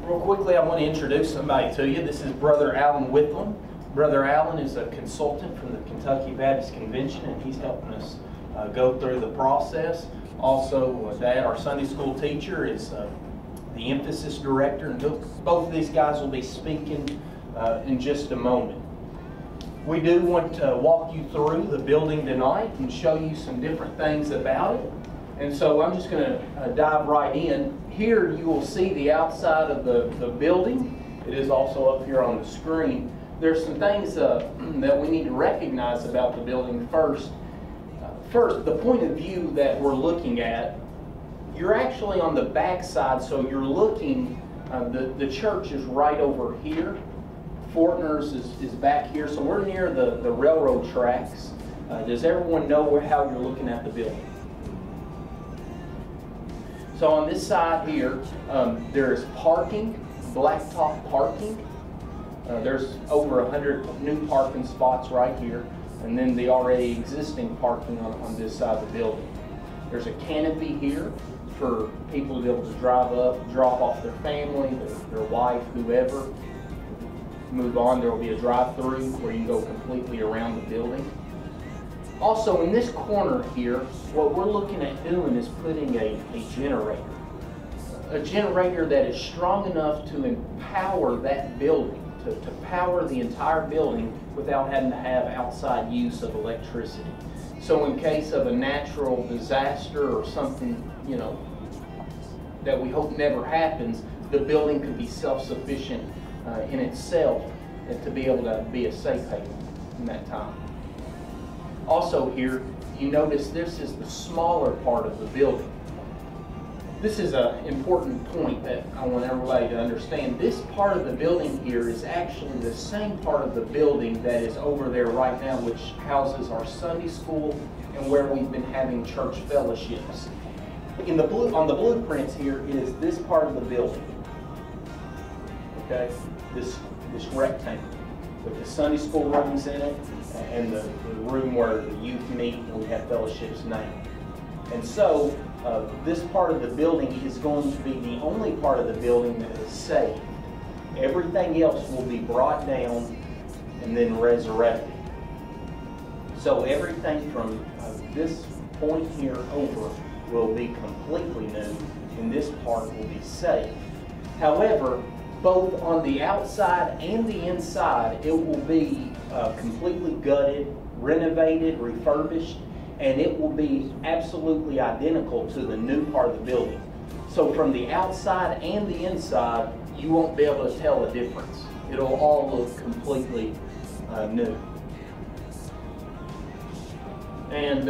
Real quickly, I want to introduce somebody to you. This is Brother Alan Whitlam. Brother Alan is a consultant from the Kentucky Baptist Convention, and he's helping us go through the process. Also, Dad, our Sunday school teacher, is the emphasis director, and both of these guys will be speaking in just a moment. We do want to walk you through the building tonight and show you some different things about it. And so I'm just going to dive right in. Here you will see the outside of the building. It is also up here on the screen. There's some things that we need to recognize about the building first. First, the point of view that we're looking at, you're actually on the back side, so you're looking, the church is right over here. Fortner's is back here, so we're near the railroad tracks. Does everyone know how you're looking at the building? So on this side here, there's parking, blacktop parking. There's over 100 new parking spots right here, and then the already existing parking on this side of the building. There's a canopy here for people to be able to drive up, drop off their family, their wife, whoever. Move on, there will be a drive-through where you can go completely around the building. Also, in this corner here, what we're looking at doing is putting a generator. A generator that is strong enough to empower that building, to power the entire building without having to have outside use of electricity. So in case of a natural disaster or something, that we hope never happens, the building could be self-sufficient in itself to be able to be a safe haven in that time. Also here, you notice this is the smaller part of the building. This is an important point that I want everybody to understand. This part of the building here is actually the same part of the building that is over there right now, which houses our Sunday school and where we've been having church fellowships. On the blueprints here is this part of the building. Okay, this rectangle with the Sunday school rooms in it and the room where the youth meet and we have fellowships now. And so this part of the building is going to be the only part of the building that is saved. Everything else will be brought down and then resurrected. So everything from this point here over will be completely new, and this part will be saved. However, both on the outside and the inside, it will be completely gutted, renovated, refurbished, and it will be absolutely identical to the new part of the building. So from the outside and the inside, you won't be able to tell a difference. It'll all look completely new. And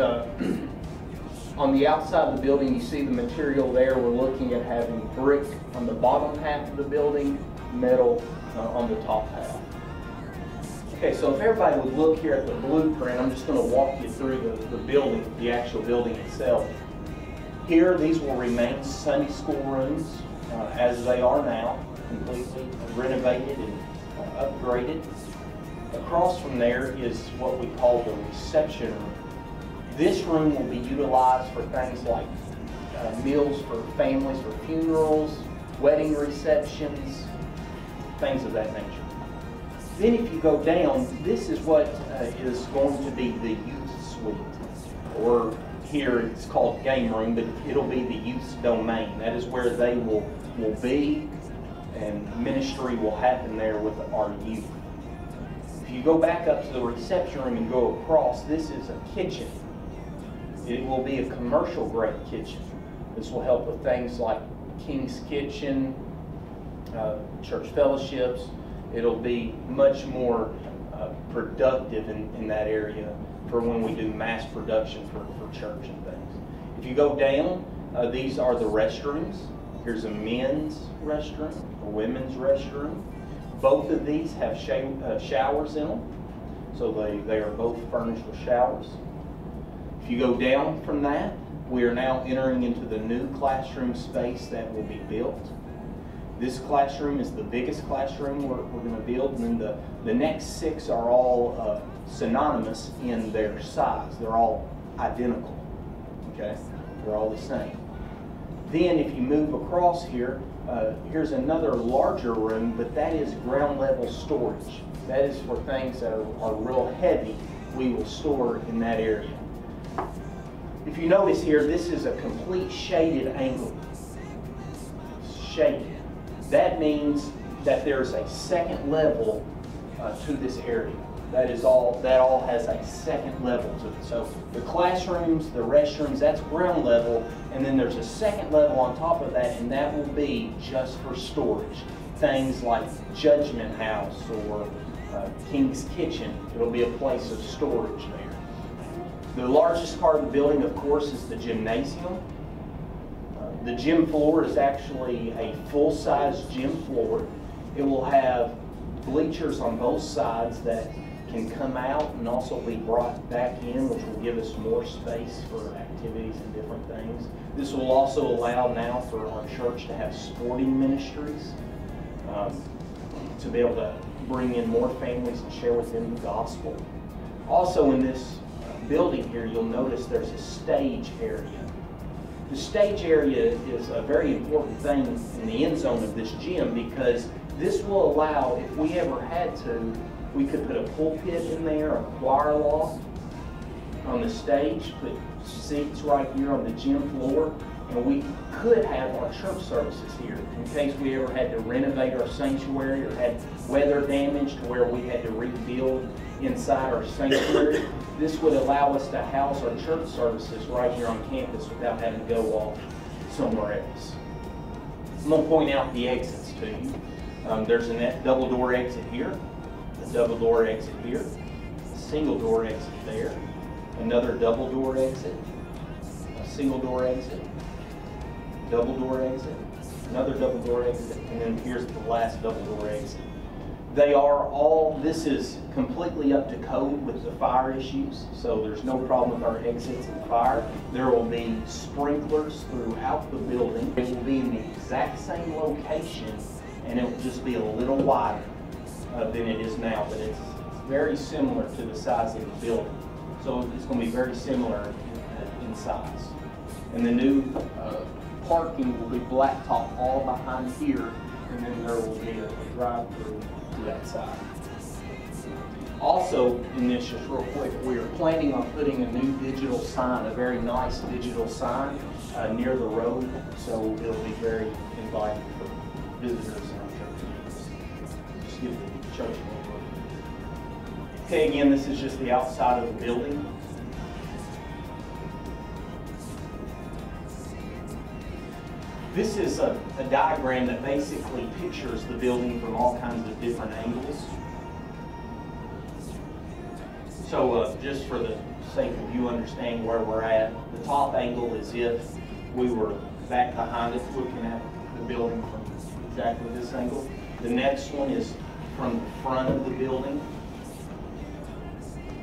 on the outside of the building, you see the material there. We're looking at having brick on the bottom half of the building, metal on the top half. Okay, so if everybody would look here at the blueprint, I'm just going to walk you through the building, the actual building itself. Here, these will remain Sunday school rooms as they are now, completely renovated and upgraded. Across from there is what we call the reception room. This room will be utilized for things like meals for families, for funerals, wedding receptions, things of that nature. Then if you go down, this is what is going to be the youth suite, or here it's called game room, but it'll be the youth's domain. That is where they will be, and ministry will happen there with our youth. If you go back up to the reception room and go across, this is a kitchen. It will be a commercial grade kitchen. This will help with things like King's Kitchen, church fellowships. It'll be much more productive in that area for when we do mass production for church and things. If you go down, these are the restrooms. Here's a men's restroom, a women's restroom. Both of these have showers in them, so they are both furnished with showers. If you go down from that, we are now entering into the new classroom space that will be built. This classroom is the biggest classroom we're going to build, and then the next 6 are all synonymous in their size. They're all identical, okay? They're all the same. Then if you move across here, Here's another larger room, but that is ground level storage. That is for things that are real heavy. We will store in that area. If you notice here, this is a complete shaded angle. Shaded. That means that there's a second level to this area. That all has a second level to it. So the classrooms, the restrooms, that's ground level, and then there's a second level on top of that, and that will be just for storage. Things like Judgment House or King's Kitchen. It'll be a place of storage there. The largest part of the building, of course, is the gymnasium. The gym floor is actually a full-size gym floor. It will have bleachers on both sides that can come out and also be brought back in, which will give us more space for activities and different things. This will also allow now for our church to have sporting ministries, to be able to bring in more families and share with them the gospel. Also in this building here, you'll notice there's a stage area. The stage area is a very important thing in the end zone of this gym, because this will allow, if we ever had to, we could put a pulpit in there, a choir loft on the stage, put seats right here on the gym floor, and we could have our church services here in case we ever had to renovate our sanctuary or had weather damage to where we had to rebuild inside our sanctuary. This would allow us to house our church services right here on campus without having to go off somewhere else. I'm going to point out the exits to you. There's a double door exit here, a double door exit here, a single door exit there, another double door exit, a single door exit, double door exit, another double door exit, and then here's the last double door exit. They are all, this is completely up to code with the fire issues, so there's no problem with our exits and fire. There will be sprinklers throughout the building. It will be in the exact same location, and it will just be a little wider than it is now, but it's very similar to the size of the building. So it's going to be very similar in size. And the new parking will be blacktop all behind here, and then there will be a drive-through to that side. Also, in this, just real quick, we are planning on putting a new digital sign, a very nice digital sign near the road, so it'll be very inviting for visitors in our church meetings. Just give the church a look. Okay, again, this is just the outside of the building. This is a diagram that basically pictures the building from all kinds of different angles. So just for the sake of you understanding where we're at, the top angle is if we were back behind it looking at the building from exactly this angle. The next one is from the front of the building.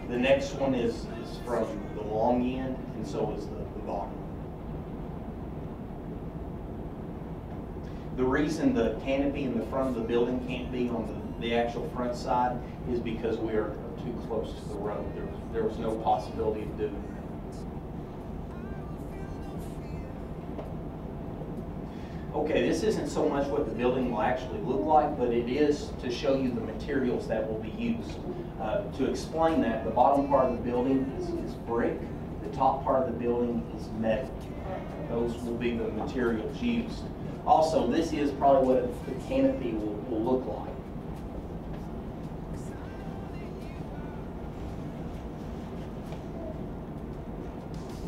The next one is from the long end, and so is the bottom. The reason the canopy in the front of the building can't be on the actual front side is because we are too close to the road. There was no possibility of doing that. Okay, this isn't so much what the building will actually look like, but it is to show you the materials that will be used. To explain that, the bottom part of the building is brick. The top part of the building is metal. Those will be the materials used. Also, this is probably what the canopy will look like.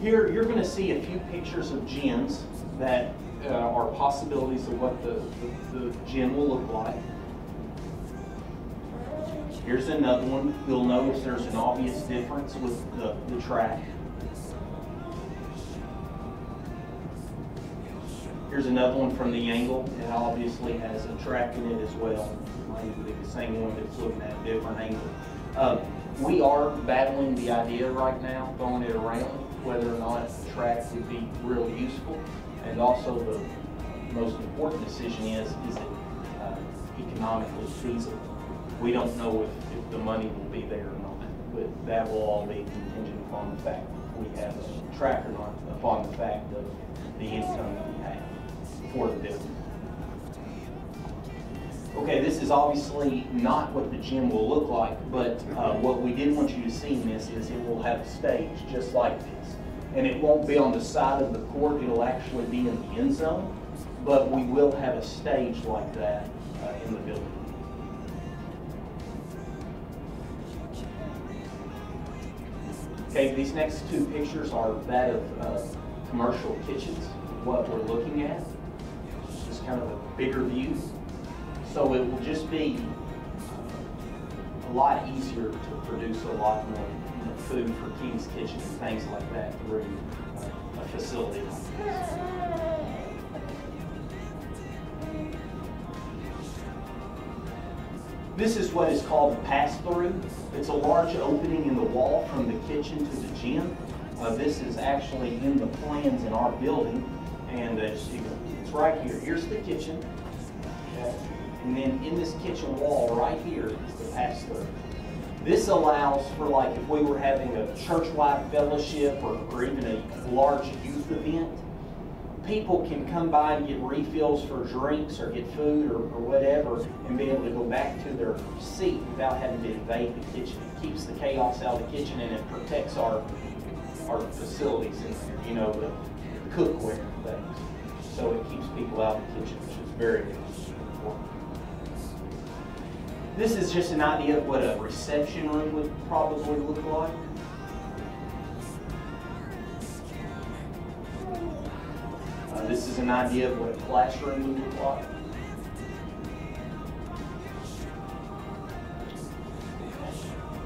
Here, you're going to see a few pictures of gyms that are possibilities of what the gym will look like. Here's another one. You'll notice there's an obvious difference with the track. Here's another one from the angle. It obviously has a track in it as well. It might be the same one that's looking at a different angle. We are battling the idea right now, throwing it around, whether or not the track would be real useful. And also the most important decision is it economically feasible? We don't know if the money will be there or not, but that will all be contingent upon the fact that we have a track or not, upon the fact of the income that we have for the building. Okay, this is obviously not what the gym will look like, but what we did want you to see in this is it will have a stage just like this. And it won't be on the side of the court, it'll actually be in the end zone, but we will have a stage like that in the building. Okay, these next two pictures are that of commercial kitchens, what we're looking at. Just kind of a bigger view. So it will just be a lot easier to produce a lot more food for King's Kitchen and things like that through a facility like this. This is what is called the pass-through. It's a large opening in the wall from the kitchen to the gym. This is actually in the plans in our building, and it's right here. Here's the kitchen. Okay. And then in this kitchen wall right here is the pass-through. This allows for, like, if we were having a church-wide fellowship or even a large youth event, people can come by and get refills for drinks or get food or whatever and be able to go back to their seat without having to invade the kitchen. It keeps the chaos out of the kitchen, and it protects our facilities in there, you know, the cookware and things. So it keeps people out of the kitchen, which is very important. This is just an idea of what a reception room would probably look like. This is an idea of what a classroom would look like.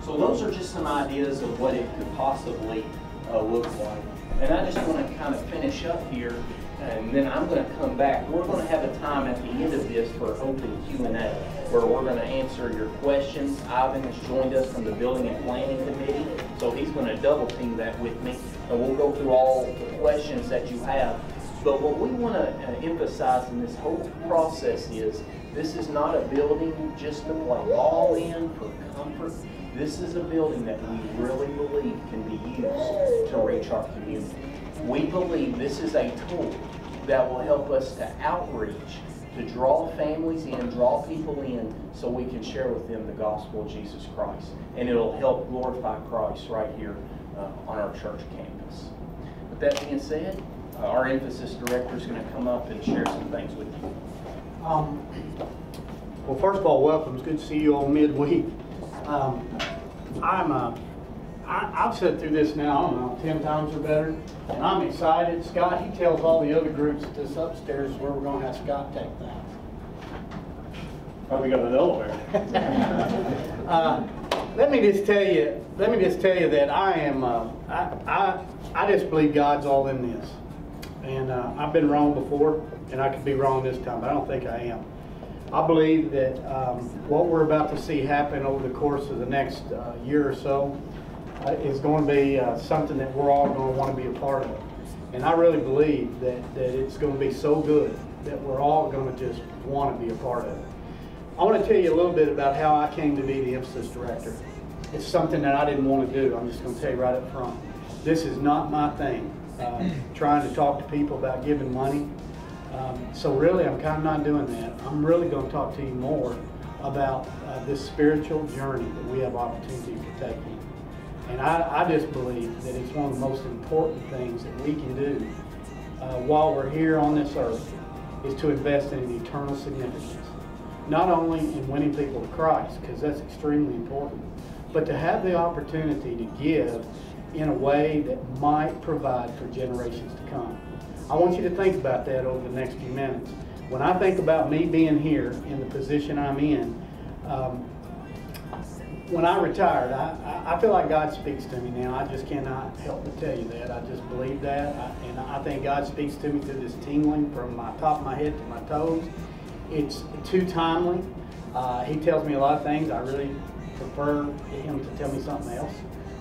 So those are just some ideas of what it could possibly look like. And I just want to kind of finish up here, and then I'm going to come back. We're going to have a time at the end of this for open Q&A, where we're going to answer your questions. Ivan has joined us from the Building and Planning Committee, so he's going to double team that with me, and we'll go through all the questions that you have. But what we want to emphasize in this whole process is this is not a building just to play ball in for comfort. This is a building that we really believe can be used to reach our community. We believe this is a tool that will help us to outreach, to draw families in, draw people in, so we can share with them the gospel of Jesus Christ. And it'll help glorify Christ right here on our church campus. With that being said, our emphasis director is going to come up and share some things with you. Well, first of all, welcome. It's good to see you all midweek. I've sat through this now, I don't know, 10 times or better, and I'm excited. Scott, he tells all the other groups that this upstairs is where we're going to have Scott take that. Probably got an elevator. Let me just tell you that I am. I just believe God's all in this, and I've been wrong before, and I could be wrong this time, but I don't think I am. I believe that what we're about to see happen over the course of the next year or so is going to be something that we're all going to want to be a part of. And I really believe that it's going to be so good that we're all going to just want to be a part of it. I want to tell you a little bit about how I came to be the emphasis director. It's something that I didn't want to do. I'm just going to tell you right up front. This is not my thing, trying to talk to people about giving money. So really, I'm kind of not doing that. I'm really going to talk to you more about this spiritual journey that we have opportunity to take in. And I just believe that it's one of the most important things that we can do while we're here on this earth is to invest in eternal significance. Not only in winning people to Christ, because that's extremely important, but to have the opportunity to give in a way that might provide for generations to come. I want you to think about that over the next few minutes. When I think about me being here in the position I'm in, when I retired, I feel like God speaks to me now. I just cannot help but tell you that. I just believe that. And I think God speaks to me through this tingling from my top of my head to my toes. It's too timely. He tells me a lot of things. I really prefer him to tell me something else.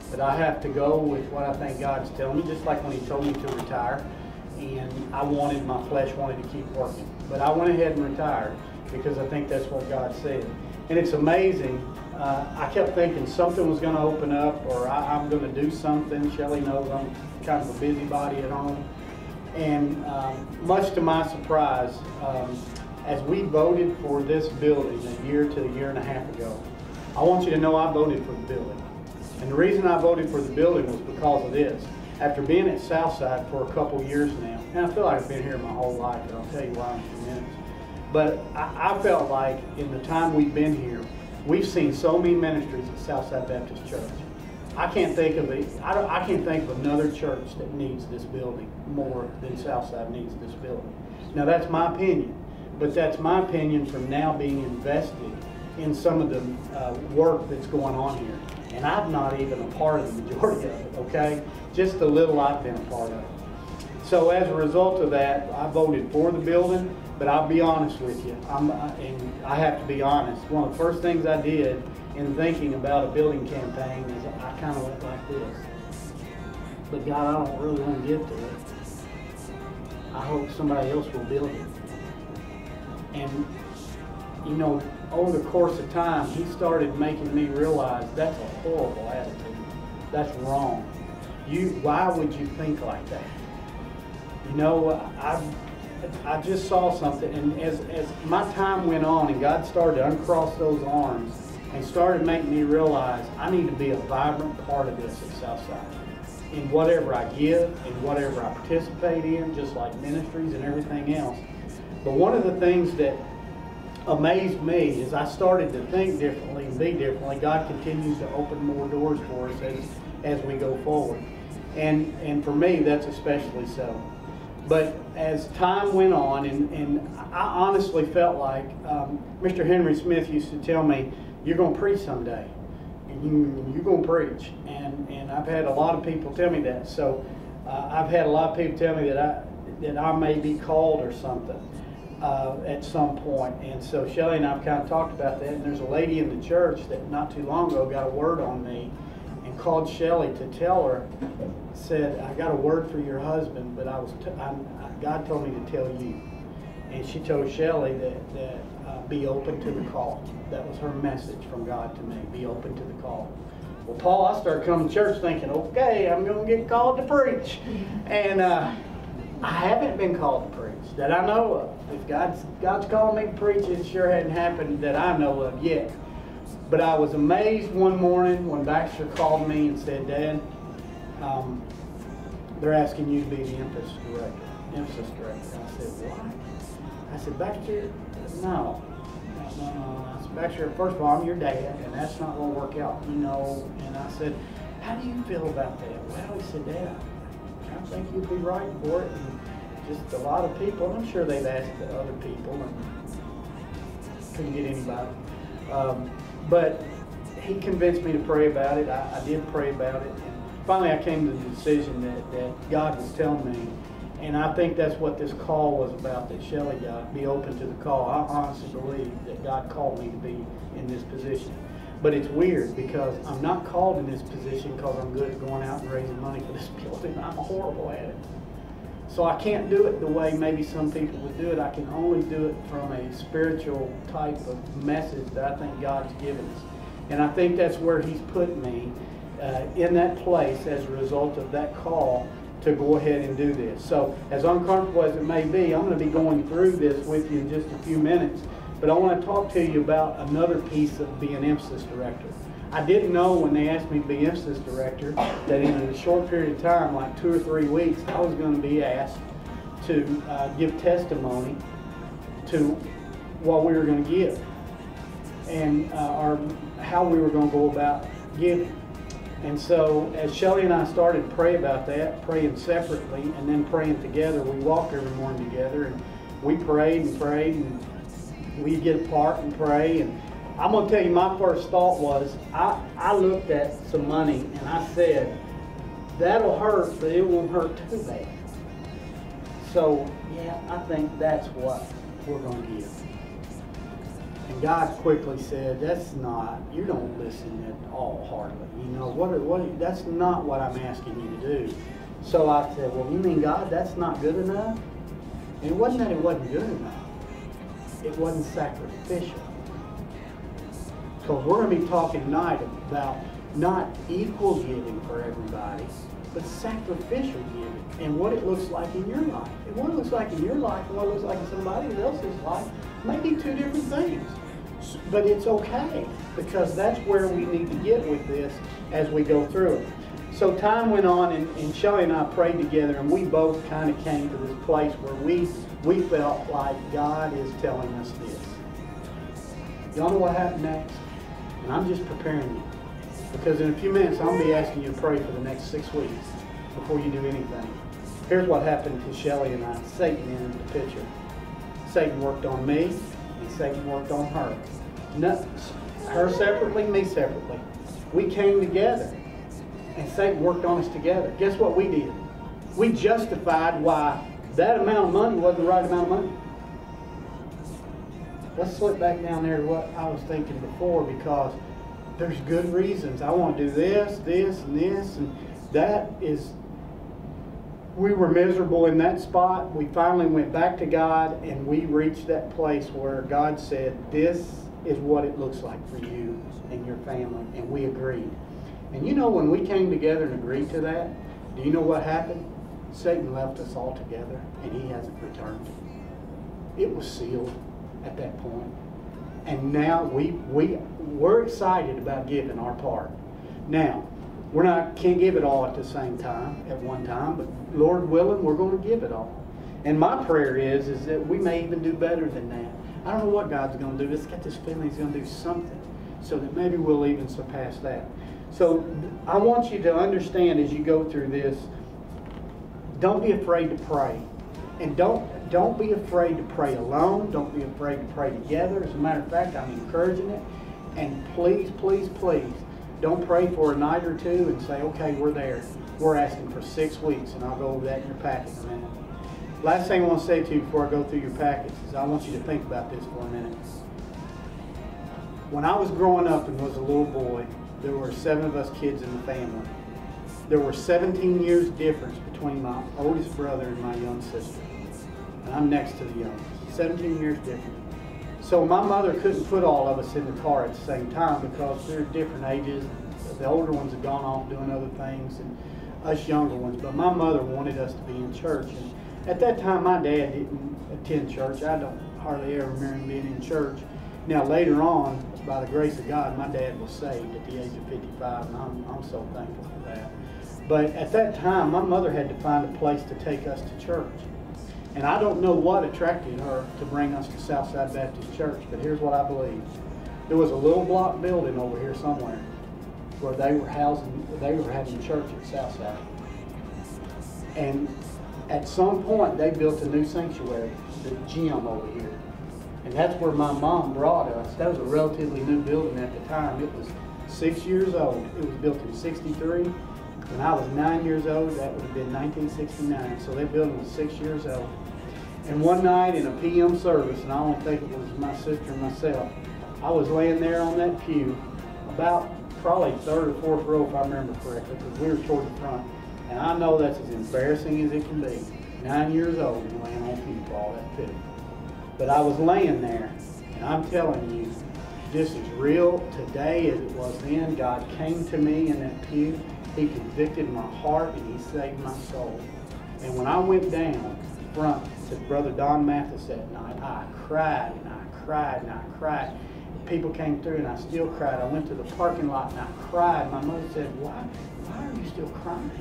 But I have to go with what I think God's telling me, just like when he told me to retire. And my flesh wanted to keep working. But I went ahead and retired because I think that's what God said. And it's amazing. I kept thinking something was going to open up, or I'm going to do something. Shelley knows I'm kind of a busybody at home. And much to my surprise, as we voted for this building a year to a year and a half ago, I want you to know I voted for the building. And the reason I voted for the building was because of this. After being at Southside for a couple years now, and I feel like I've been here my whole life, and I'll tell you why in a few minutes. But I felt like in the time we've been here, we've seen so many ministries at Southside Baptist Church. I can't think of another church that needs this building more than Southside needs this building. Now that's my opinion, but that's my opinion from now being invested in some of the work that's going on here. And I'm not even a part of the majority of it, okay? Just the little I've been a part of it. So as a result of that, I voted for the building, but I'll be honest with you, and I have to be honest, one of the first things I did in thinking about a building campaign is I kind of went like this. But God, I don't really want to give to it. I hope somebody else will build it. And, you know, over the course of time, he started making me realize that's a horrible attitude. That's wrong. Why would you think like that? You know, I just saw something, and as my time went on and God started to uncross those arms and started making me realize I need to be a vibrant part of this at Southside. In whatever I give, in whatever I participate in, just like ministries and everything else. But one of the things that amazed me is I started to think differently and be differently. God continues to open more doors for us as we go forward. And for me, that's especially so. But as time went on, and I honestly felt like Mr. Henry Smith used to tell me, you're going to preach someday. And you're going to preach. And I've had a lot of people tell me that. So I've had a lot of people tell me that I may be called or something at some point. And so Shelley and I have kind of talked about that. And there's a lady in the church that not too long ago got a word on me and called Shelley to tell her, said, I got a word for your husband, but God told me to tell you. And she told Shelley that be open to the call. That was her message from God to me, be open to the call. Well, Paul, I started coming to church thinking, okay, I'm going to get called to preach. And I haven't been called to preach that I know of. If God's calling me to preach, it sure hadn't happened that I know of yet. But I was amazed one morning when Baxter called me and said, Dad, they're asking you to be the emphasis director. I said, what? I said, Baxter, no. I said, Baxter, first of all, I'm your dad, and that's not going to work out, you know. And I said, how do you feel about that? Well, he said, Dad, I think you'd be right for it. And just a lot of people, and I'm sure they've asked the other people, and couldn't get anybody. But he convinced me to pray about it. I did pray about it. And finally, I came to the decision that God was telling me. And I think that's what this call was about that Shelley got, be open to the call. I honestly believe that God called me to be in this position. But it's weird because I'm not called in this position because I'm good at going out and raising money for this building. I'm horrible at it. So I can't do it the way maybe some people would do it. I can only do it from a spiritual type of message that I think God's given us. And I think that's where he's put me in that place as a result of that call to go ahead and do this. So as uncomfortable as it may be, I'm going to be going through this with you in just a few minutes. But I want to talk to you about another piece of being emphasis director. I didn't know when they asked me to be emphasis director that in a short period of time, like 2 or 3 weeks, I was going to be asked to give testimony to what we were going to give and how we were going to go about giving. And so as Shelley and I started to pray about that, praying separately and then praying together, we walked every morning together and we prayed and we'd get apart and pray. And I'm going to tell you, my first thought was, I looked at some money and I said, that'll hurt, but it won't hurt too bad. So, yeah, I think that's what we're going to give. And God quickly said, that's not, you don't listen at all hardly. You know, that's not what I'm asking you to do. So I said, well, you mean, God, that's not good enough? And it wasn't that it wasn't good enough. It wasn't sacrificial. Because we're going to be talking tonight about not equal giving for everybody, but sacrificial giving, and what it looks like in your life. And what it looks like in your life and what it looks like in somebody else's life may be two different things. But it's okay, because that's where we need to get with this as we go through it. So time went on, and Shelley and I prayed together, and we both kind of came to this place where we felt like God is telling us this. Y'all know what happened next? And I'm just preparing you. Because in a few minutes, I'm going to be asking you to pray for the next 6 weeks before you do anything. Here's what happened to Shelley and I. Satan entered the picture. Satan worked on me, and Satan worked on her. Her separately, me separately. We came together, and Satan worked on us together. Guess what we did? We justified why that amount of money wasn't the right amount of money. Let's slip back down there to what I was thinking before, because there's good reasons. I want to do this, this, and this, and that is, we were miserable in that spot. We finally went back to God, and we reached that place where God said, this is what it looks like for you and your family, and we agreed. And you know, when we came together and agreed to that, do you know what happened? Satan left us all together, and he hasn't returned. It was sealed at that point. And now we're excited about giving our part. Now, can't give it all at the same time, at one time, but Lord willing, we're going to give it all. And my prayer is that we may even do better than that. I don't know what God's going to do. Just got this feeling He's going to do something, so that maybe we'll even surpass that. So I want you to understand as you go through this, don't be afraid to pray. And don't be afraid to pray alone. Don't be afraid to pray together. As a matter of fact, I'm encouraging it. And please, please, please, don't pray for a night or two and say, okay, we're there. We're asking for 6 weeks, and I'll go over that in your packet in a minute. Last thing I want to say to you before I go through your packets is I want you to think about this for a minute. When I was growing up and was a little boy, there were 7 of us kids in the family. There were 17 years difference between my oldest brother and my young sister. And I'm next to the youngest. 17 years different. So my mother couldn't put all of us in the car at the same time because they're different ages. The older ones had gone off doing other things, and us younger ones. But my mother wanted us to be in church. And at that time, my dad didn't attend church. I don't hardly ever remember him being in church. Now later on, by the grace of God, my dad was saved at the age of 55, and I'm so thankful for that. But at that time, my mother had to find a place to take us to church. And I don't know what attracted her to bring us to Southside Baptist Church, but here's what I believe. There was a little block building over here somewhere where they were having church at Southside. And at some point, they built a new sanctuary, the gym over here. And that's where my mom brought us. That was a relatively new building at the time. It was 6 years old. It was built in '63. When I was 9 years old, that would have been 1969. So that building was 6 years old. And one night in a PM service, and I only think it was my sister and myself, I was laying there on that pew, about probably 3rd or 4th row if I remember correctly, because we were toward the front. And I know that's as embarrassing as it can be. 9 years old and laying on pew for all that pity. But I was laying there, and I'm telling you, just as real today as it was then. God came to me in that pew. He convicted my heart, and He saved my soul. And when I went down front to Brother Don Mathis that night, I cried and I cried and I cried. People came through and I still cried. I went to the parking lot and I cried. My mother said, why are you still crying?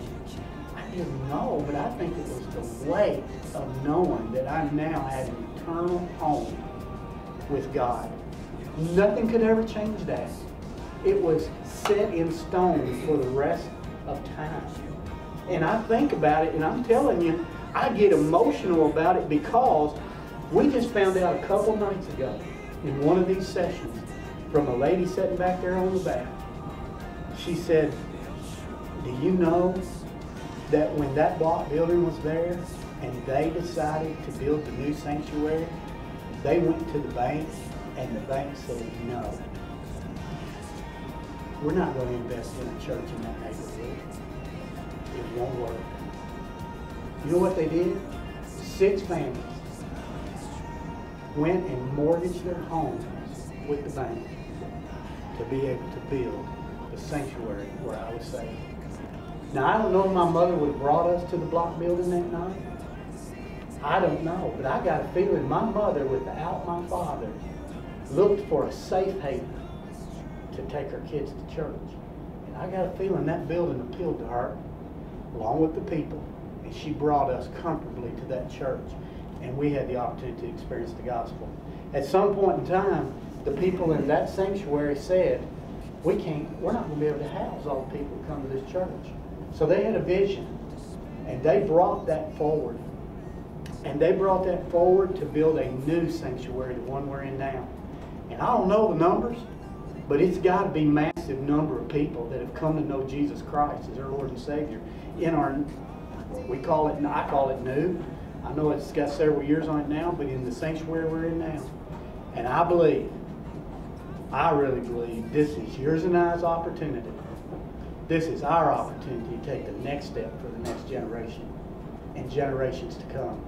I didn't know, but I think it was the weight of knowing that I now had an eternal home with God. Nothing could ever change that. It was set in stone for the rest of time. And I think about it, and I'm telling you, I get emotional about it because we just found out a couple nights ago in one of these sessions from a lady sitting back there on the back. She said, do you know that when that block building was there and they decided to build the new sanctuary, they went to the bank and the bank said no. We're not going to invest in a church in that neighborhood. It won't work. You know what they did? 6 families went and mortgaged their homes with the bank to be able to build the sanctuary where I was saved. Now, I don't know if my mother would have brought us to the block building that night. I don't know, but I got a feeling my mother, without my father, looked for a safe haven to take her kids to church. And I got a feeling that building appealed to her, along with the people. And she brought us comfortably to that church. And we had the opportunity to experience the gospel. At some point in time, the people in that sanctuary said, we're not going to be able to house all the people who come to this church. So they had a vision, and they brought that forward. And they brought that forward to build a new sanctuary, the one we're in now. And I don't know the numbers, but it's got to be a massive number of people that have come to know Jesus Christ as their Lord and Savior. In our, I call it new. I know it's got several years on it now, but in the sanctuary we're in now. And I really believe this is yours and I's opportunity. This is our opportunity to take the next step for the next generation and generations to come.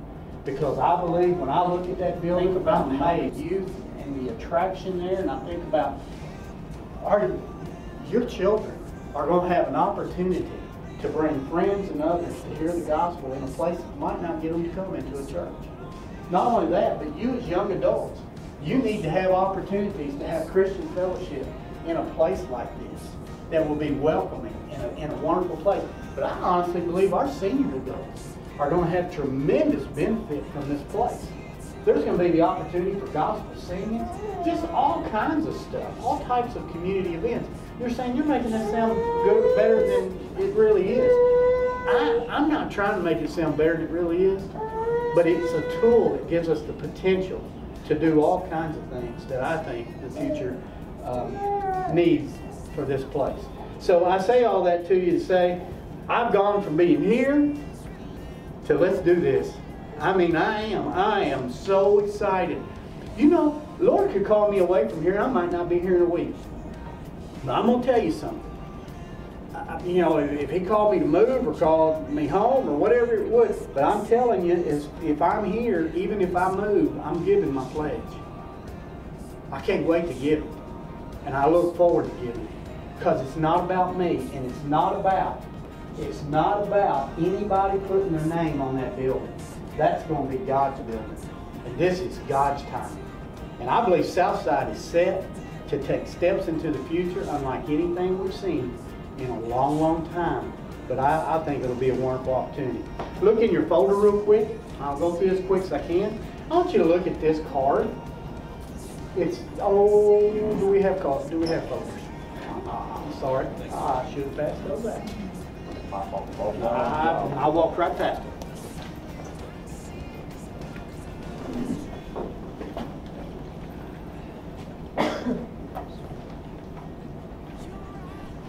Because I believe when I look at that building, think about my youth and the attraction there, and I think about your children are going to have an opportunity to bring friends and others to hear the gospel in a place that might not get them to come into a church. Not only that, but you as young adults, you need to have opportunities to have Christian fellowship in a place like this that will be welcoming in a wonderful place. But I honestly believe our senior adults are going to have tremendous benefit from this place. There's going to be the opportunity for gospel singing, just all kinds of stuff, all types of community events. You're saying you're making that sound good, better than it really is. I'm not trying to make it sound better than it really is, but it's a tool that gives us the potential to do all kinds of things that I think the future needs for this place. So I say all that to you to say, I've gone from being here to let's do this. I mean, I am so excited. You know, Lord could call me away from here. I might not be here in a week. But I'm going to tell you something. You know, if he called me to move or called me home or whatever it would, but I'm telling you, if I'm here, even if I move, I'm giving my pledge. I can't wait to give it. And I look forward to giving it. Because it's not about me, and it's not about anybody putting their name on that building. That's going to be God's building. And this is God's time. And I believe Southside is set to take steps into the future unlike anything we've seen in a long, long time. But I think it'll be a wonderful opportunity. Look in your folder real quick. I'll go through as quick as I can. I want you to look at this card. It's, do we have cards? Do we have folders? I'm sorry. I should have passed those out. I walked right past it.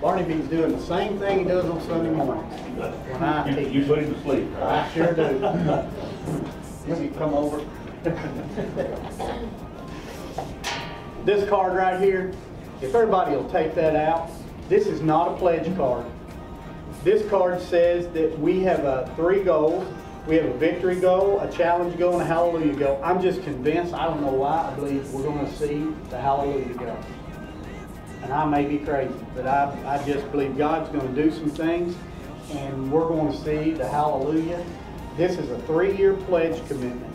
Barnaby's doing the same thing he does on Sunday mornings. When I teach. You put him to sleep, right? I sure do. Let me come over. This card right here, if everybody will take that out, this is not a pledge card. This card says that we have 3 goals. We have a victory goal, a challenge goal, and a hallelujah goal. I'm just convinced, I don't know why, I believe we're going to see the hallelujah goal. And I may be crazy, but I just believe God's going to do some things, and we're going to see the hallelujah. This is a 3-year pledge commitment,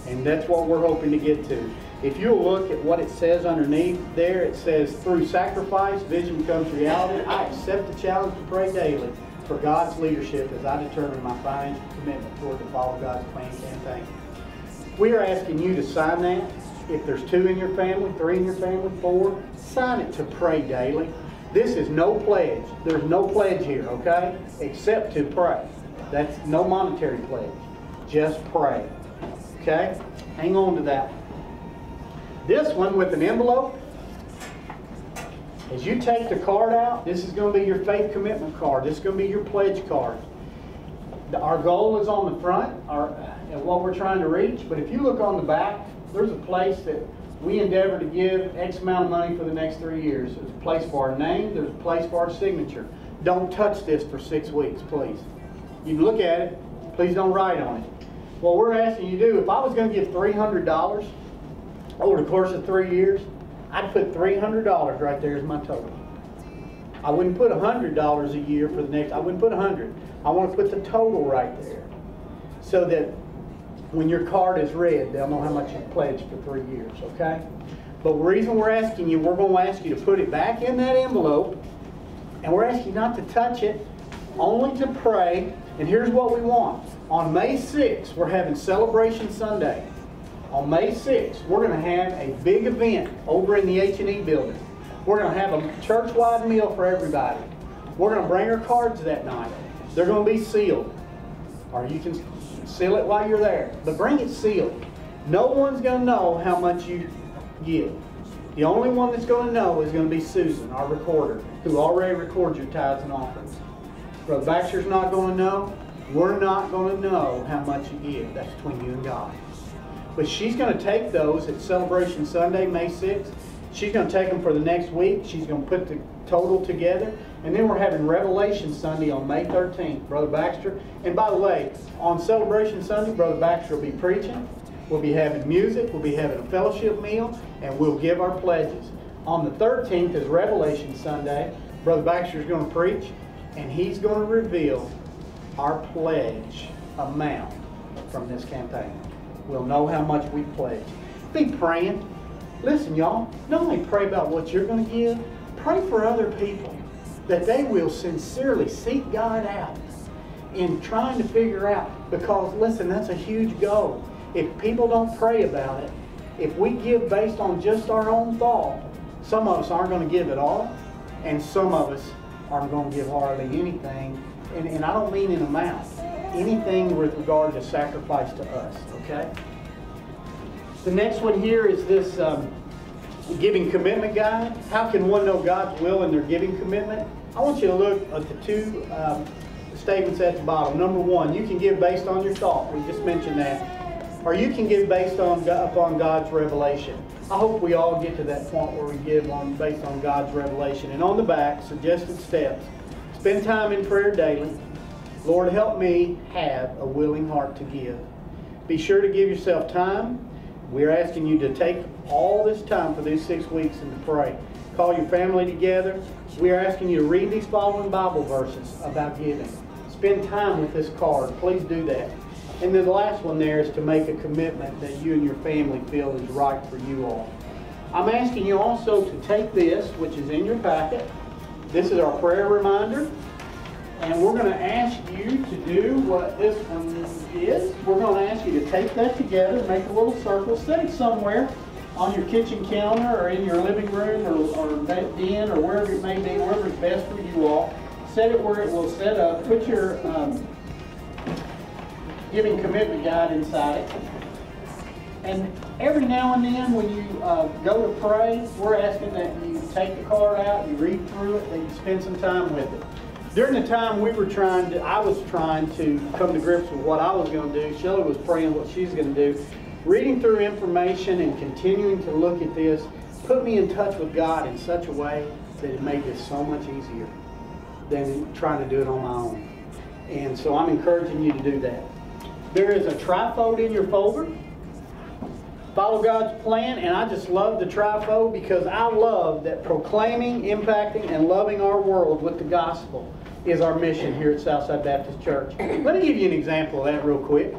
and that's what we're hoping to get to. If you'll look at what it says underneath there, it says, through sacrifice, vision becomes reality. I accept the challenge to pray daily for God's leadership as I determine my financial commitment toward the Follow God's Plan campaign. We are asking you to sign that. If there's 2 in your family, 3 in your family, 4, sign it to pray daily. This is no pledge. There's no pledge here, okay? Except to pray. That's no monetary pledge. Just pray. Okay? Hang on to that one. This one with an envelope, as you take the card out, this is going to be your faith commitment card. This is going to be your pledge card. Our goal is on the front, and what we're trying to reach, but if you look on the back, there's a place that we endeavor to give X amount of money for the next 3 years. There's a place for our name, there's a place for our signature. Don't touch this for 6 weeks, please. You can look at it, please don't write on it. What we're asking you to do, if I was going to give $300 over the course of 3 years, I'd put $300 right there as my total. I wouldn't put $100 a year for the next, I wouldn't put 100. I want to put the total right there so that when your card is read, they'll know how much you pledged for 3 years, okay? But the reason we're asking you, we're going to ask you to put it back in that envelope, and we're asking you not to touch it, only to pray. And here's what we want. On May 6th, we're having Celebration Sunday. On May 6th, we're going to have a big event over in the H&E building. We're going to have a church-wide meal for everybody. We're going to bring our cards that night. They're going to be sealed. Or you can seal it while you're there. But bring it sealed. No one's going to know how much you give. The only one that's going to know is going to be Susan, our recorder, who already records your tithes and offerings. Brother Baxter's not going to know. We're not going to know how much you give. That's between you and God. But she's going to take those at Celebration Sunday, May 6th. She's going to take them for the next week. She's going to put the total together. And then we're having Revelation Sunday on May 13th, Brother Baxter. And by the way, on Celebration Sunday, Brother Baxter will be preaching. We'll be having music. We'll be having a fellowship meal. And we'll give our pledges. On the 13th is Revelation Sunday. Brother Baxter is going to preach. And he's going to reveal our pledge amount from this campaign. We'll know how much we pledge. Be praying. Listen, y'all, not only pray about what you're going to give, pray for other people that they will sincerely seek God out in trying to figure out. Because, listen, that's a huge goal. If people don't pray about it, if we give based on just our own thought, some of us aren't going to give at all, and some of us aren't going to give hardly anything. And I don't mean in amount. Anything with regard to sacrifice to us, okay? The next one here is this giving commitment guide. How can one know God's will in their giving commitment? I want you to look at the two statements at the bottom. Number one, you can give based on your thought. We just mentioned that. Or you can give based on upon God's revelation. I hope we all get to that point where we give based on God's revelation. And on the back, suggested steps. Spend time in prayer daily. Lord, help me have a willing heart to give. Be sure to give yourself time. We're asking you to take all this time for these 6 weeks and to pray. Call your family together. We are asking you to read these following Bible verses about giving. Spend time with this card. Please do that. And then the last one there is to make a commitment that you and your family feel is right for you all. I'm asking you also to take this, which is in your packet. This is our prayer reminder. And we're going to ask you to do what this one is. We're going to ask you to take that together, make a little circle, set it somewhere on your kitchen counter or in your living room or den or wherever it may be, wherever it's best for you all. Set it where it will set up. Put your giving commitment guide inside it. And every now and then when you go to pray, we're asking that you take the card out, you read through it, that you spend some time with it. During the time I was trying to come to grips with what I was going to do, Shelley was praying what she's going to do. Reading through information and continuing to look at this put me in touch with God in such a way that it made this so much easier than trying to do it on my own. And so I'm encouraging you to do that. There is a trifold in your folder. Follow God's plan, and I just love the trifold because I love that proclaiming, impacting, and loving our world with the gospel is our mission here at Southside Baptist Church. Let me give you an example of that real quick.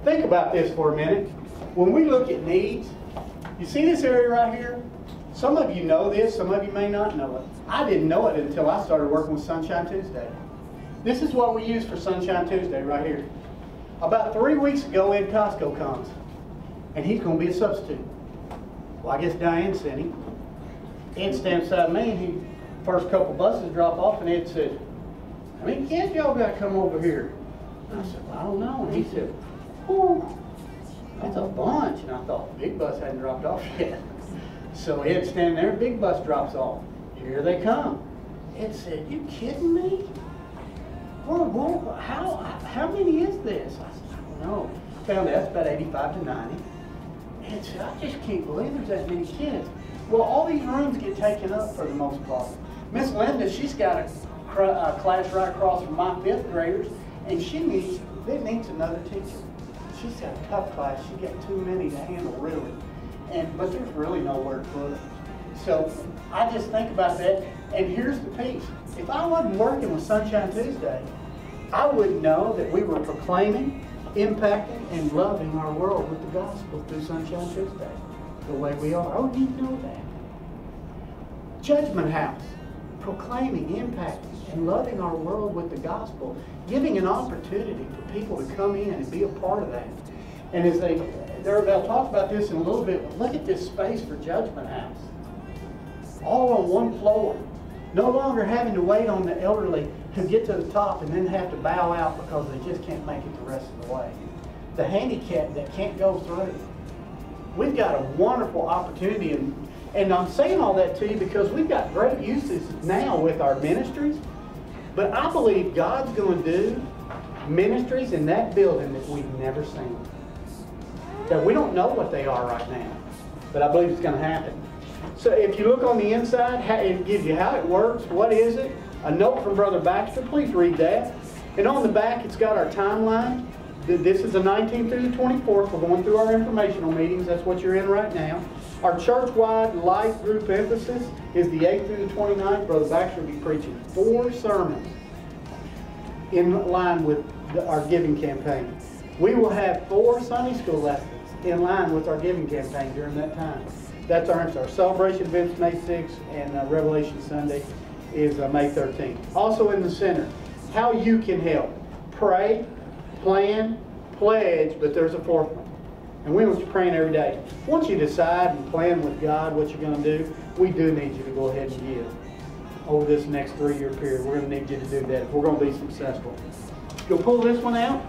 Think about this for a minute. When we look at needs, you see this area right here? Some of you know this, some of you may not know it. I didn't know it until I started working with Sunshine Tuesday. This is what we use for Sunshine Tuesday right here. About 3 weeks ago, Ed Costco comes, and he's going to be a substitute. Well, I guess Diane sent him. Ed stands beside me, and first couple buses drop off, and Ed said, "How many kids y'all got to come over here?" And I said, "Well, I don't know." And he said, "Oh, that's a bunch." And I thought, big bus hadn't dropped off yet. So Ed's standing there, big bus drops off. Here they come. Ed said, "You kidding me? Well, how many is this?" I said, "I don't know." Found out it's about 85 to 90. Ed said, "I just can't believe there's that many kids." Well, all these rooms get taken up for the most part. Miss Linda, she's got a class right across from my 5th graders, and it needs another teacher. She's got a tough class. She got too many to handle, really. But there's really nowhere to put them. So I just think about that, and here's the piece. If I wasn't working with Sunshine Tuesday, I wouldn't know that we were proclaiming, impacting, and loving our world with the gospel through Sunshine Tuesday the way we are. I wouldn't even know that. Judgment House, proclaiming, impacting, and loving our world with the gospel, giving an opportunity for people to come in and be a part of that. And as they'll talk about this in a little bit, but look at this space for Judgment House. All on one floor. No longer having to wait on the elderly who get to the top and then have to bow out because they just can't make it the rest of the way. The handicapped that can't go through. We've got a wonderful opportunity, and I'm saying all that to you because we've got great uses now with our ministries, but I believe God's going to do ministries in that building that we've never seen. That we don't know what they are right now, but I believe it's going to happen. So if you look on the inside, it gives you how it works, what is it, a note from Brother Baxter, please read that. And on the back it's got our timeline. This is the 19th through the 24th. We're going through our informational meetings. That's what you're in right now. Our church-wide life group emphasis is the 8th through the 29th. Brother Baxter will be preaching 4 sermons in line with our giving campaign. We will have 4 Sunday school lessons in line with our giving campaign during that time. That's our celebration events May 6th, and Revelation Sunday is May 13th. Also in the center, how you can help. Pray, plan, pledge, but there's a 4th one. And we want you praying every day. Once you decide and plan with God what you're going to do, we do need you to go ahead and give. Over this next 3-year period, we're going to need you to do that if we're going to be successful. You'll pull this one out.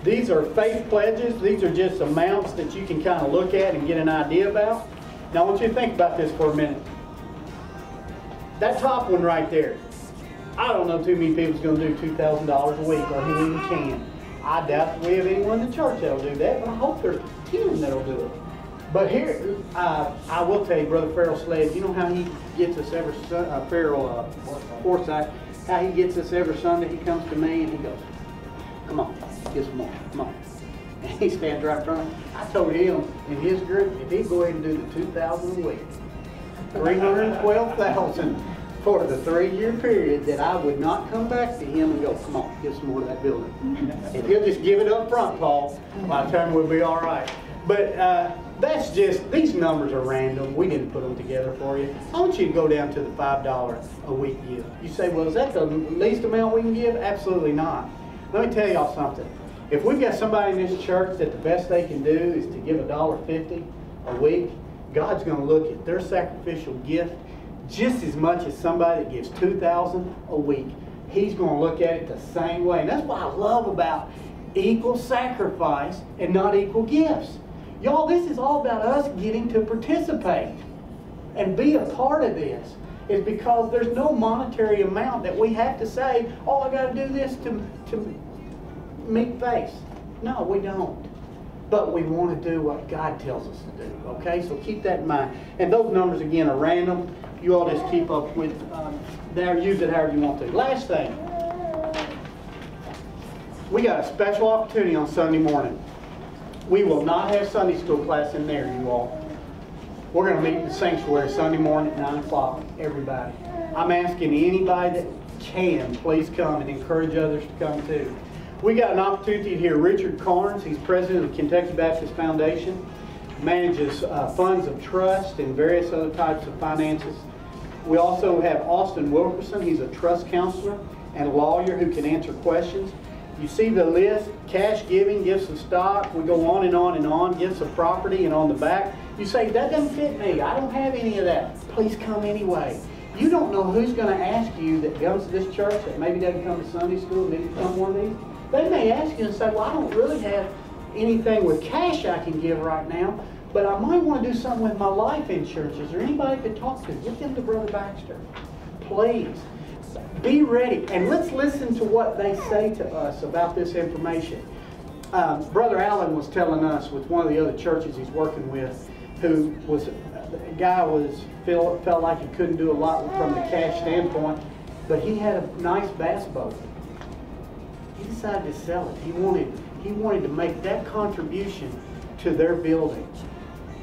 These are faith pledges. These are just amounts that you can kind of look at and get an idea about. Now I want you to think about this for a minute. That top one right there, I don't know too many people's going to do $2,000 a week, or who even can. I doubt we have anyone in the church that'll do that, but I hope there's 10 that'll do it. But here, I will tell you, Brother Farrell Sled, you know how he gets us every Forsyth, how he gets us every Sunday. He comes to me and he goes, "Come on, get some more, come on." And he stands right in front of me. I told him in his group, if he'd go ahead and do the 2,000 a week, 312,000 for the 3-year period, that I would not come back to him and go, "Come on, get some more of that building." If he'll just give it up front, Paul, by the time we'll be all right. But that's just, these numbers are random. We didn't put them together for you. I want you to go down to the $5 a week gift. You say, well, is that the least amount we can give? Absolutely not. Let me tell y'all something. If we've got somebody in this church that the best they can do is to give $1.50 a week, God's going to look at their sacrificial gift just as much as somebody that gives $2,000 a week. He's going to look at it the same way. And that's what I love about equal sacrifice and not equal gifts. Y'all, this is all about us getting to participate and be a part of this. It's because there's no monetary amount that we have to say, "Oh, I got to do this to meet face." No, we don't. But we want to do what God tells us to do. Okay, so keep that in mind. And those numbers again are random. You all just keep up with there. Use it however you want to. Last thing, we got a special opportunity on Sunday morning. We will not have Sunday school class in there, you all. We're going to meet in the sanctuary Sunday morning at 9 o'clock, everybody. I'm asking anybody that can, please come, and encourage others to come too. We got an opportunity to hear Richard Carnes. He's president of the Kentucky Baptist Foundation, manages funds of trust and various other types of finances. We also have Austin Wilkerson. He's a trust counselor and a lawyer who can answer questions. You see the list: cash giving, gifts of stock. We go on and on and on. Gifts of property, and on the back, you say, "That doesn't fit me. I don't have any of that." Please come anyway. You don't know who's going to ask you that comes to this church that maybe doesn't come to Sunday school, maybe come one of these. They may ask you and say, "Well, I don't really have anything with cash I can give right now, but I might want to do something with my life insurance. Is there anybody I could talk to?" Get them to Brother Baxter. Please. Be ready, and let's listen to what they say to us about this information. Brother Allen was telling us with one of the other churches he's working with, who was a guy felt like he couldn't do a lot from the cash standpoint, but he had a nice bass boat. He decided to sell it. He wanted to make that contribution to their building.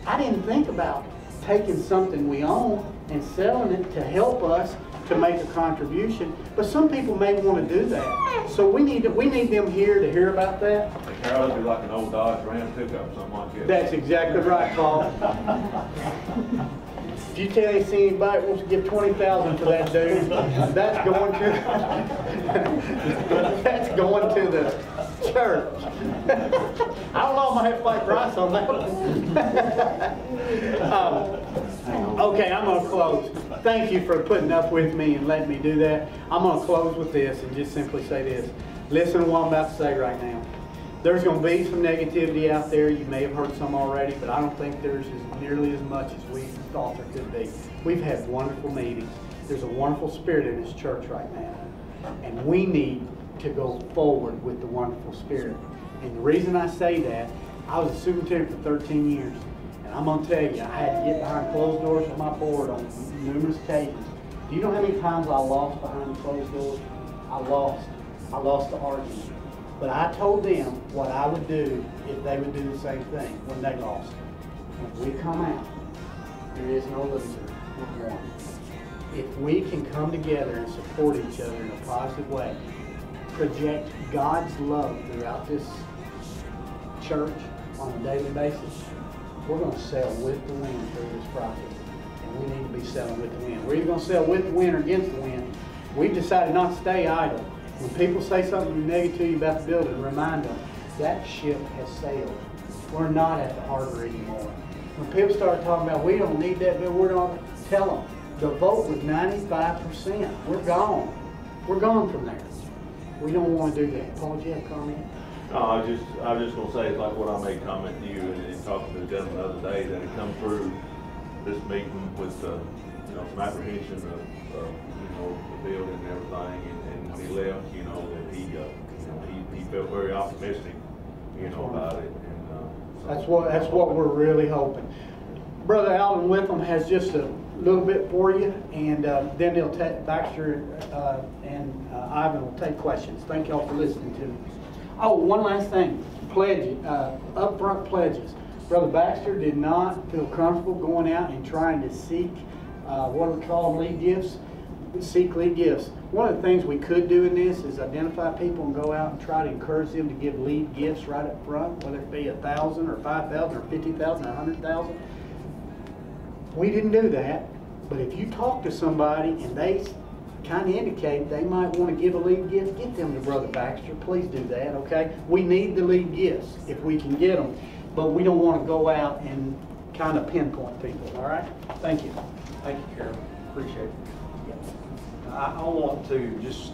I didn't think about taking something we own and selling it to help us to make a contribution, but some people may want to do that. So we need them here to hear about that. Carol, it'd be like an old Dodge Ram pickup, something like that. That's exactly right, Paul. If you tell me see anybody wants to give $20,000 to that dude, that's going to the church. I don't know, I might have to fight Bryce on that one. Okay, I'm going to close. Thank you for putting up with me and letting me do that. I'm going to close with this and just simply say this. Listen to what I'm about to say right now. There's going to be some negativity out there. You may have heard some already, but I don't think there's nearly as much as we thought there could be. We've had wonderful meetings. There's a wonderful spirit in this church right now. And we need to go forward with the wonderful spirit. And the reason I say that, I was a superintendent for 13 years. And I'm going to tell you, I had to get behind closed doors with my board on numerous occasions. Do you know how many times I lost behind closed doors? I lost the argument. But I told them what I would do if they would do the same thing when they lost. When we come out, there is no loser. We're one. If we can come together and support each other in a positive way, project God's love throughout this church on a daily basis, we're going to sail with the wind through this process. And we need to be sailing with the wind. We're either going to sail with the wind or against the wind. We've decided not to stay idle. When people say something negative to you about the building, remind them that ship has sailed. We're not at the harbor anymore. When people start talking about we don't need that building, we're going to tell them the vote was 95%. We're gone. We're gone from there. We don't want to do that. Paul, do you have a comment? No, I was just going to say, it's like what I made comment to you and talking to the gentleman the other day, that had come through this meeting with some apprehension of the building and everything, and when he left, that he felt very optimistic, about it. And that's what we're really hoping. Brother Alvin Witham has just a little bit for you, and then he'll take Baxter and Ivan will take questions. Thank y'all for listening to me. Oh, one last thing, upfront pledges. Brother Baxter did not feel comfortable going out and trying to seek what we call lead gifts. Seek lead gifts. One of the things we could do in this is identify people and go out and try to encourage them to give lead gifts right up front, whether it be $1,000 or $5,000 or $50,000 or $100,000. We didn't do that, but if you talk to somebody and they kind of indicate they might want to give a lead gift, get them to Brother Baxter. Please do that, okay? We need the lead gifts if we can get them, but we don't want to go out and kind of pinpoint people, all right? Thank you. Thank you, Carol. Appreciate it. I want to just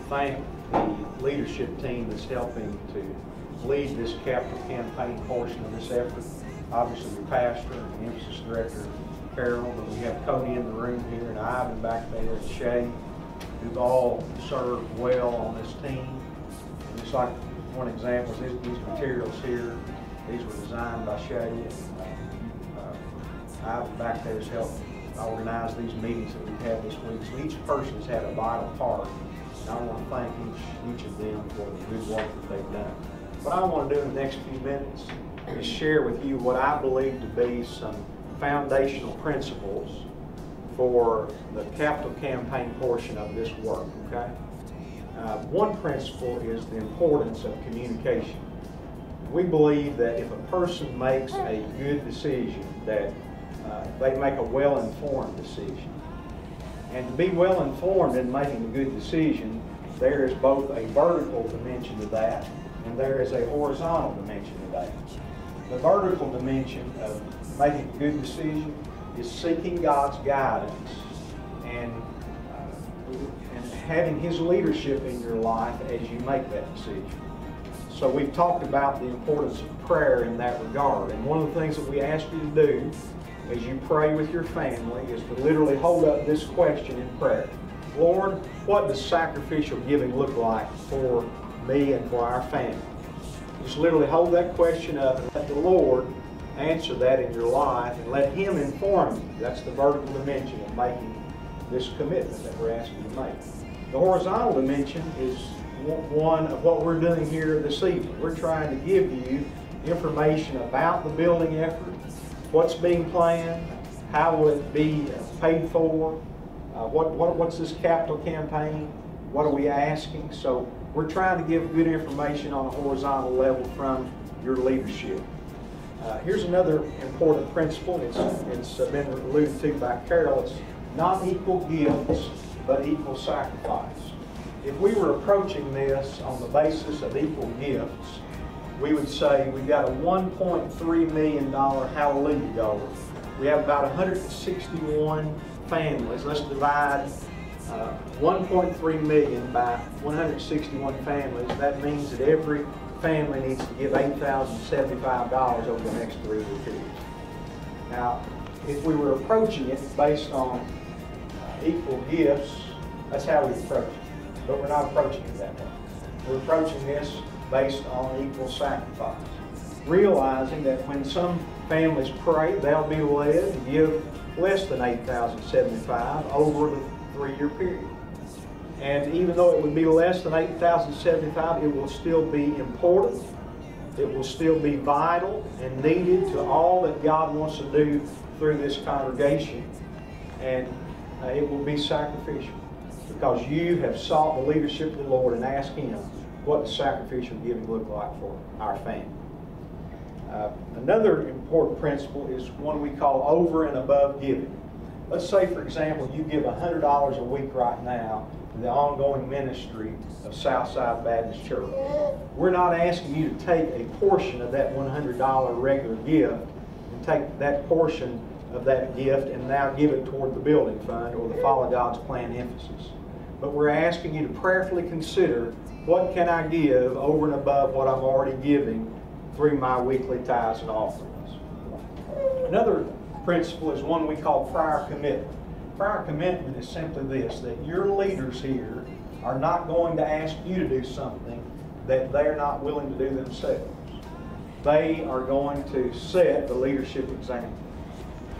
thank the leadership team that's helping to lead this capital campaign portion of this effort. Obviously, the pastor and emphasis director, Carol, but we have Cody in the room here, and Ivan back there, and Shay, who've all served well on this team. And just like one example, these materials here, these were designed by Shay, and Ivan back there has helped organize these meetings that we've had this week. So each person's had a vital part, and I want to thank each of them for the good work that they've done. What I want to do in the next few minutes is share with you what I believe to be some foundational principles for the capital campaign portion of this work, okay? One principle is the importance of communication. We believe that if a person makes a good decision, that they make a well-informed decision. And to be well-informed in making a good decision, there is both a vertical dimension to that, and there is a horizontal dimension to that. The vertical dimension of making a good decision is seeking God's guidance and having His leadership in your life as you make that decision. So we've talked about the importance of prayer in that regard, and one of the things that we ask you to do as you pray with your family is to literally hold up this question in prayer. Lord, what does sacrificial giving look like for me and for our family? Just literally hold that question up and let the Lord answer that in your life and let Him inform you. That's the vertical dimension of making this commitment that we're asking you to make. The horizontal dimension is one of what we're doing here this evening. We're trying to give you information about the building effort, what's being planned, how will it be paid for, What's this capital campaign? What are we asking? So we're trying to give good information on a horizontal level from your leadership. Here's another important principle. It's been alluded to by Carol. It's not equal gifts, but equal sacrifice. If we were approaching this on the basis of equal gifts, we would say we've got a $1.3 million hallelujah goal. We have about 161 families. Let's divide 1.3 million by 161 families. That means that every family needs to give $8,075 over the next 3-year period. Now, if we were approaching it based on equal gifts, that's how we approach it. But we're not approaching it that way. We're approaching this based on equal sacrifice, realizing that when some families pray, they'll be led to give less than $8,075 over the 3-year period. And even though it would be less than $8,075, it will still be important. It will still be vital and needed to all that God wants to do through this congregation. And it will be sacrificial because you have sought the leadership of the Lord and asked Him what does sacrificial giving look like for our family. Another important principle is one we call over and above giving. Let's say, for example, you give $100 a week right now to the ongoing ministry of Southside Baptist Church. We're not asking you to take a portion of that $100 regular gift and take that portion of that gift and now give it toward the building fund or the Follow God's Plan emphasis. But we're asking you to prayerfully consider, what can I give over and above what I'm already giving through my weekly tithes and offerings? Another principle is one we call prior commitment. Prior commitment is simply this, that your leaders here are not going to ask you to do something that they're not willing to do themselves. They are going to set the leadership example.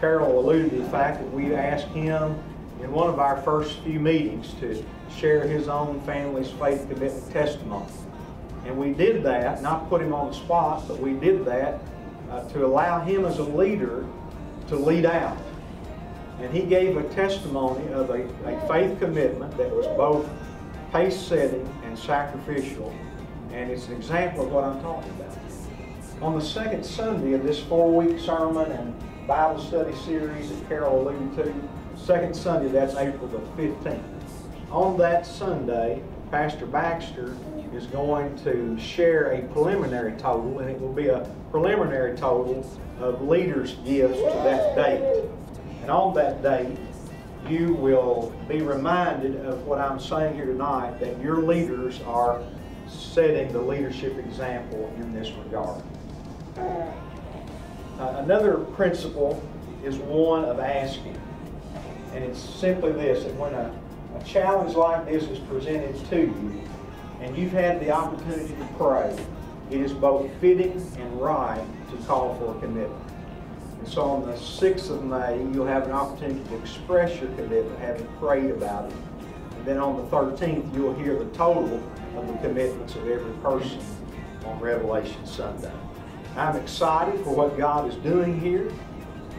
Carol alluded to the fact that we asked him in one of our first few meetings to share his own family's faith commitment testimony. And we did that, not put him on the spot, but we did that to allow him as a leader to lead out. And he gave a testimony of a faith commitment that was both pace-setting and sacrificial. And it's an example of what I'm talking about. On the second Sunday of this 4-week sermon and Bible study series that Carol alluded to, second Sunday, that's April the 15th. On that Sunday, Pastor Baxter is going to share a preliminary total, and it will be a preliminary total of leaders' gifts to that date. And on that date, you will be reminded of what I'm saying here tonight, that your leaders are setting the leadership example in this regard. Another principle is one of asking. And it's simply this, that when a challenge like this is presented to you, and you've had the opportunity to pray, it is both fitting and right to call for a commitment. And so on the 6th of May, you'll have an opportunity to express your commitment, having prayed about it. And then on the 13th, you'll hear the total of the commitments of every person on Revelation Sunday. I'm excited for what God is doing here,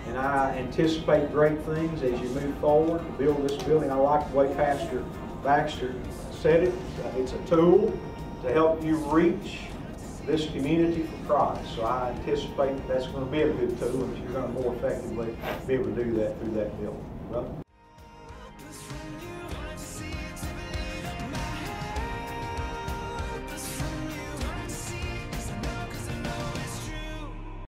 and I anticipate great things as you move forward to build this building. I like the way Pastor Baxter said it. It's a tool to help you reach this community for Christ. So I anticipate that's going to be a good tool, and you're going to more effectively be able to do that through that building. Well,